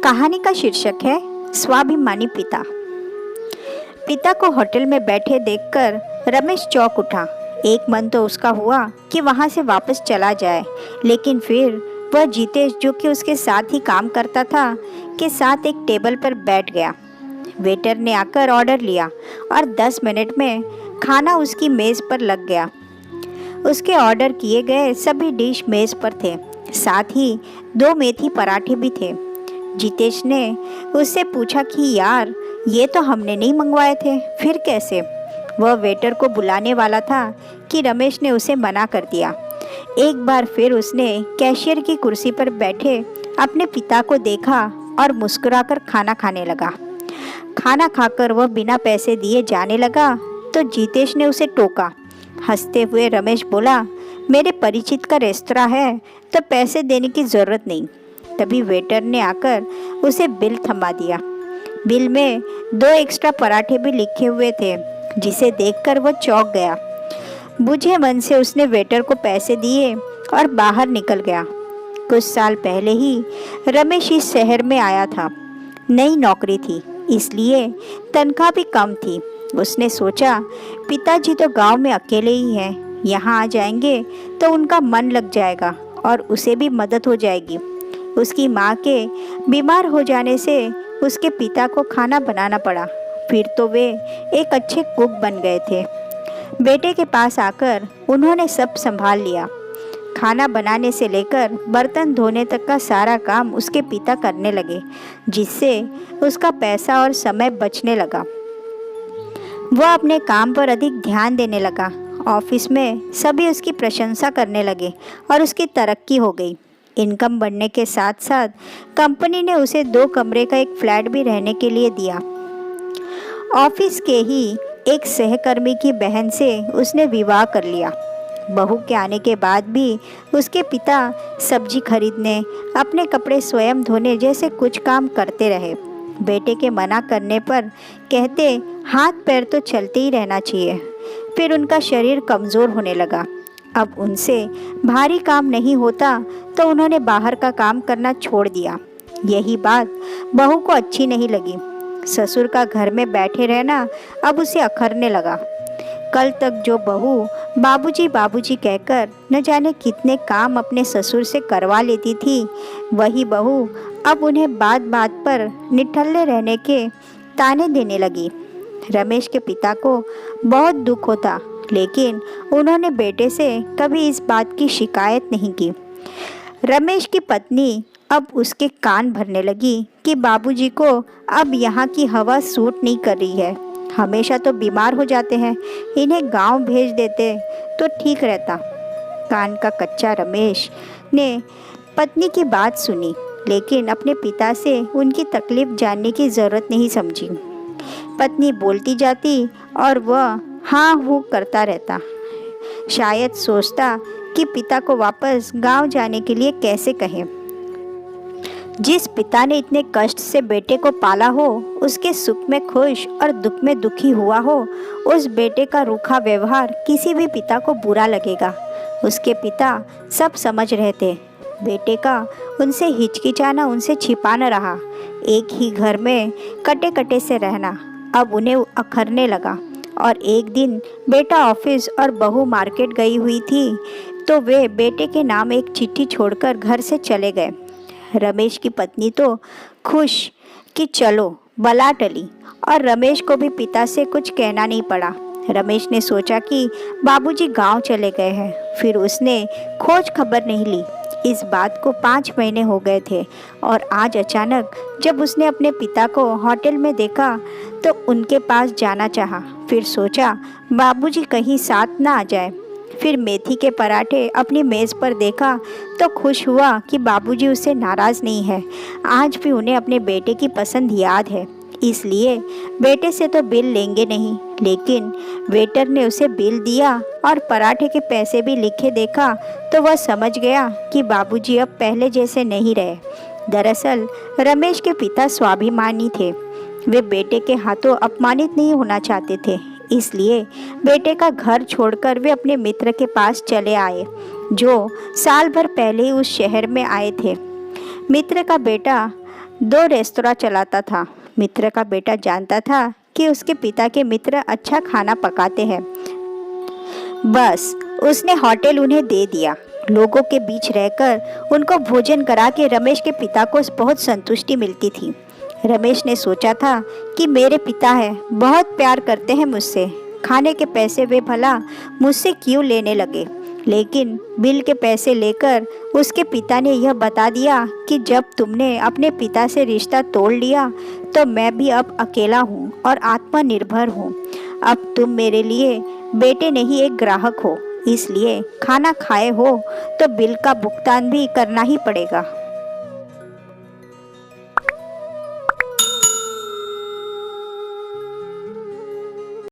कहानी का शीर्षक है स्वाभिमानी पिता। पिता को होटल में बैठे देखकर रमेश चौंक उठा। एक मन तो उसका हुआ कि वहां से वापस चला जाए, लेकिन फिर वह जितेश, जो कि उसके साथ ही काम करता था, के साथ एक टेबल पर बैठ गया। वेटर ने आकर ऑर्डर लिया और 10 मिनट में खाना उसकी मेज पर लग गया। उसके ऑर्डर किए गए सभी डिश मेज पर थे, साथ ही 2 मेथी पराठे भी थे। जितेश ने उससे पूछा कि यार, ये तो हमने नहीं मंगवाए थे, फिर कैसे? वह वेटर को बुलाने वाला था कि रमेश ने उसे मना कर दिया। एक बार फिर उसने कैशियर की कुर्सी पर बैठे अपने पिता को देखा और मुस्कुराकर खाना खाने लगा। खाना खाकर वह बिना पैसे दिए जाने लगा तो जितेश ने उसे टोका। हंसते हुए रमेश बोला, मेरे परिचित का रेस्तरां है तो पैसे देने की ज़रूरत नहीं। तभी वेटर ने आकर उसे बिल थमा दिया। बिल में 2 एक्स्ट्रा पराठे भी लिखे हुए थे, जिसे देखकर वह चौंक गया। बुझे मन से उसने वेटर को पैसे दिए और बाहर निकल गया। कुछ साल पहले ही रमेश इस शहर में आया था। नई नौकरी थी, इसलिए तनख्वाह भी कम थी। उसने सोचा, पिताजी तो गांव में अकेले ही हैं, यहाँ आ जाएंगे तो उनका मन लग जाएगा और उसे भी मदद हो जाएगी। उसकी माँ के बीमार हो जाने से उसके पिता को खाना बनाना पड़ा, फिर तो वे एक अच्छे कुक बन गए थे। बेटे के पास आकर उन्होंने सब संभाल लिया। खाना बनाने से लेकर बर्तन धोने तक का सारा काम उसके पिता करने लगे, जिससे उसका पैसा और समय बचने लगा। वह अपने काम पर अधिक ध्यान देने लगा। ऑफिस में सभी उसकी प्रशंसा करने लगे और उसकी तरक्की हो गई। इनकम बढ़ने के साथ साथ कंपनी ने उसे 2 कमरे का एक फ्लैट भी रहने के लिए दिया। ऑफिस के ही एक सहकर्मी की बहन से उसने विवाह कर लिया। बहू के आने के बाद भी उसके पिता सब्जी खरीदने, अपने कपड़े स्वयं धोने जैसे कुछ काम करते रहे। बेटे के मना करने पर कहते, हाथ पैर तो चलते ही रहना चाहिए। फिर उनका शरीर कमज़ोर होने लगा। अब उनसे भारी काम नहीं होता तो उन्होंने बाहर का काम करना छोड़ दिया। यही बात बहू को अच्छी नहीं लगी। ससुर का घर में बैठे रहना अब उसे अखरने लगा। कल तक जो बहू बाबूजी बाबूजी कहकर न जाने कितने काम अपने ससुर से करवा लेती थी, वही बहू अब उन्हें बात बात पर निठल्ले रहने के ताने देने लगी। रमेश के पिता को बहुत दुख होता, लेकिन उन्होंने बेटे से कभी इस बात की शिकायत नहीं की। रमेश की पत्नी अब उसके कान भरने लगी कि बाबूजी को अब यहाँ की हवा सूट नहीं कर रही है, हमेशा तो बीमार हो जाते हैं, इन्हें गांव भेज देते तो ठीक रहता। कान का कच्चा रमेश ने पत्नी की बात सुनी, लेकिन अपने पिता से उनकी तकलीफ जानने की ज़रूरत नहीं समझी। पत्नी बोलती जाती और वह हाँ हूँ करता रहता। शायद सोचता कि पिता को वापस गांव जाने के लिए कैसे कहें। जिस पिता ने इतने कष्ट से बेटे को पाला हो, उसके सुख में खुश और दुख में दुखी हुआ हो, उस बेटे का रूखा व्यवहार किसी भी पिता को बुरा लगेगा। उसके पिता सब समझ रहे थे। बेटे का उनसे हिचकिचाना, उनसे छिपाना रहा। एक ही घर में कटे कटे से रहना अब उन्हें अखरने लगा। और एक दिन बेटा ऑफिस और बहू मार्केट गई हुई थी तो वे बेटे के नाम एक चिट्ठी छोड़कर घर से चले गए। रमेश की पत्नी तो खुश कि चलो बला टली, और रमेश को भी पिता से कुछ कहना नहीं पड़ा। रमेश ने सोचा कि बाबूजी गांव चले गए हैं, फिर उसने खोज खबर नहीं ली। इस बात को 5 महीने हो गए थे और आज अचानक जब उसने अपने पिता को होटल में देखा तो उनके पास जाना चाहा। फिर सोचा बाबूजी कहीं साथ ना आ जाए। फिर मेथी के पराठे अपनी मेज़ पर देखा तो खुश हुआ कि बाबूजी उससे नाराज़ नहीं है। आज भी उन्हें अपने बेटे की पसंद याद है, इसलिए बेटे से तो बिल लेंगे नहीं। लेकिन वेटर ने उसे बिल दिया और पराठे के पैसे भी लिखे देखा तो वह समझ गया कि बाबूजी अब पहले जैसे नहीं रहे। दरअसल रमेश के पिता स्वाभिमानी थे। वे बेटे के हाथों अपमानित नहीं होना चाहते थे, इसलिए बेटे का घर छोड़कर वे अपने मित्र के पास चले आए, जो साल भर पहले ही उस शहर में आए थे। मित्र का बेटा दो रेस्तरां चलाता था। मित्र का बेटा जानता था कि उसके पिता के मित्र अच्छा खाना पकाते हैं। बस उसने होटल उन्हें दे दिया। लोगों के बीच रहकर उनको भोजन करा के रमेश के पिता को बहुत संतुष्टि मिलती थी। रमेश ने सोचा था कि मेरे पिता है, बहुत प्यार करते हैं मुझसे, खाने के पैसे वे भला मुझसे क्यों लेने लगे। लेकिन बिल के पैसे लेकर उसके पिता ने यह बता दिया कि जब तुमने अपने पिता से रिश्ता तोड़ लिया तो मैं भी अब अकेला हूँ और आत्मनिर्भर हूँ। अब तुम मेरे लिए बेटे नहीं एक ग्राहक हो, इसलिए खाना खाए हो तो बिल का भुगतान भी करना ही पड़ेगा।